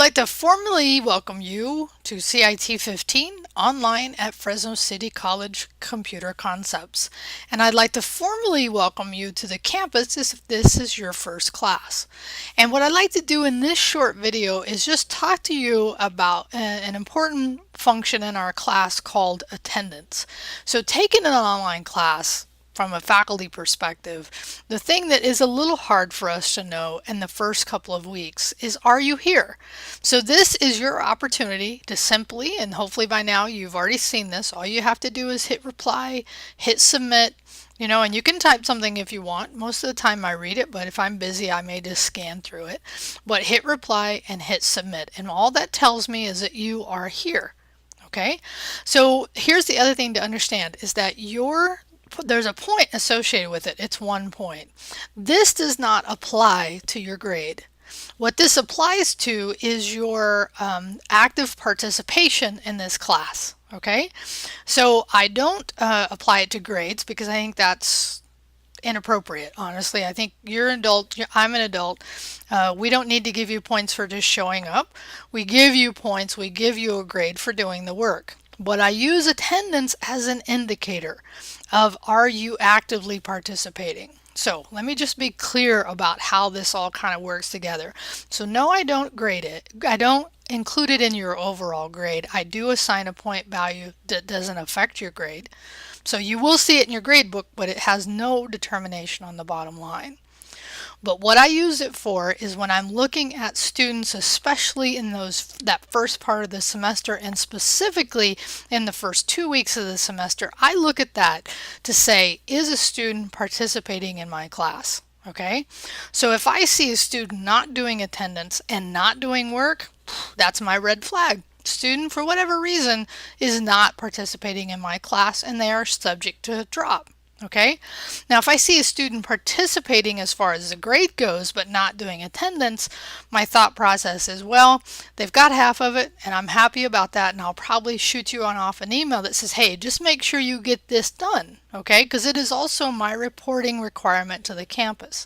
like to formally welcome you to CIT15 online at Fresno City College Computer Concepts. And I'd like to formally welcome you to the campus if this is your first class. And what I'd like to do in this short video is just talk to you about an important function in our class called attendance. So taking an online class from a faculty perspective, the thing that is a little hard for us to know in the first couple of weeks is, are you here? So this is your opportunity to simply, and hopefully by now you've already seen this, all you have to do is hit reply, hit submit, and you can type something if you want. Most of the time I read it, but if I'm busy, I may just scan through it. But hit reply and hit submit. And all that tells me is that you are here. Okay? So here's the other thing to understand is that there's a point associated with it. It's 1 point. This does not apply to your grade. What this applies to is your active participation in this class. Okay, so I don't apply it to grades because I think that's inappropriate. Honestly, I think you're an adult, I'm an adult. We don't need to give you points for just showing up. We give you points, we give you a grade for doing the work. But I use attendance as an indicator of, are you actively participating? So let me just be clear about how this all kind of works together. So no, I don't grade it. I don't include it in your overall grade. I do assign a point value that doesn't affect your grade. So you will see it in your grade book, but it has no determination on the bottom line. But what I use it for is when I'm looking at students, especially in that first part of the semester and specifically in the first 2 weeks of the semester, I look at that to say, is a student participating in my class? Okay, so if I see a student not doing attendance and not doing work, that's my red flag. Student, for whatever reason, is not participating in my class and they are subject to drop. Okay, now if I see a student participating as far as the grade goes but not doing attendance, my thought process is, well, they've got half of it and I'm happy about that, and I'll probably shoot you off an email that says, hey, just make sure you get this done, okay, because it is also my reporting requirement to the campus.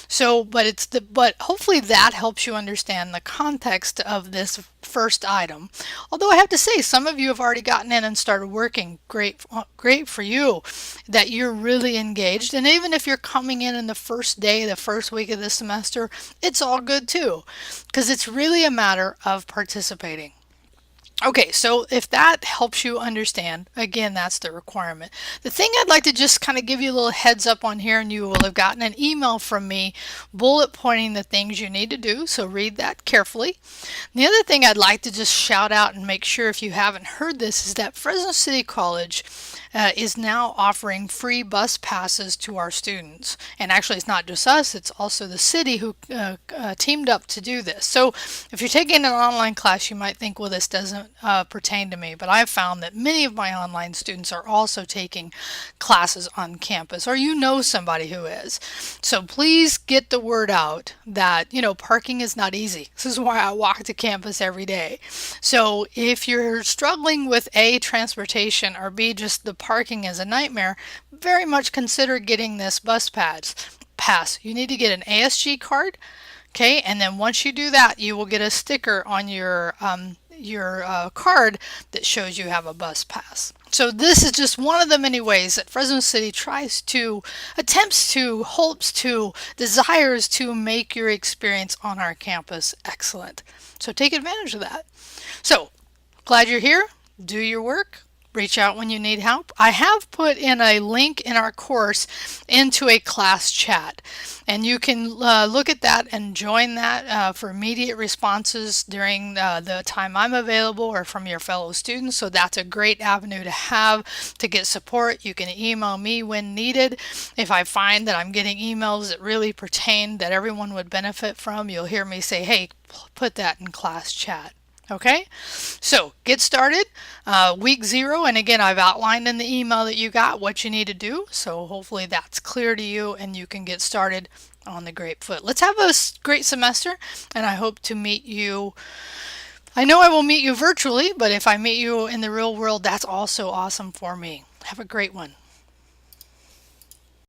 So, but hopefully that helps you understand the context of this first item. Although I have to say, some of you have already gotten in and started working. Great for you that you're really engaged. And even if you're coming in the first day, the first week of the semester, it's all good too, because it's really a matter of participating. Okay, so if that helps you understand, again, that's the requirement. The thing I'd like to just kind of give you a little heads up on here, and you will have gotten an email from me bullet pointing the things you need to do, so read that carefully. And the other thing I'd like to just shout out and make sure if you haven't heard this is that Fresno City College is now offering free bus passes to our students. And actually it's not just us, it's also the city who teamed up to do this. So if you're taking an online class, you might think, well, this doesn't pertain to me, but I've found that many of my online students are also taking classes on campus, or you know somebody who is. So please get the word out that, parking is not easy. This is why I walk to campus every day. So if you're struggling with A, transportation, or B, just the parking is a nightmare, very much consider getting this bus pass. You need to get an ASG card, okay, and then once you do that, you will get a sticker on your card that shows you have a bus pass. So this is just one of the many ways that Fresno City attempts to, hopes to, desires to make your experience on our campus excellent. So take advantage of that. So glad you're here. Do your work. Reach out when you need help. I have put in a link in our course into a class chat, and you can look at that and join that for immediate responses during the time I'm available or from your fellow students. So that's a great avenue to have to get support. You can email me when needed. If I find that I'm getting emails that really pertain that everyone would benefit from, you'll hear me say, hey, put that in class chat. Okay, so get started. Week 0, and again, I've outlined in the email that you got what you need to do, so hopefully that's clear to you and you can get started on the great foot. Let's have a great semester, and I hope to meet you. I know I will meet you virtually, but if I meet you in the real world, that's also awesome for me. Have a great one.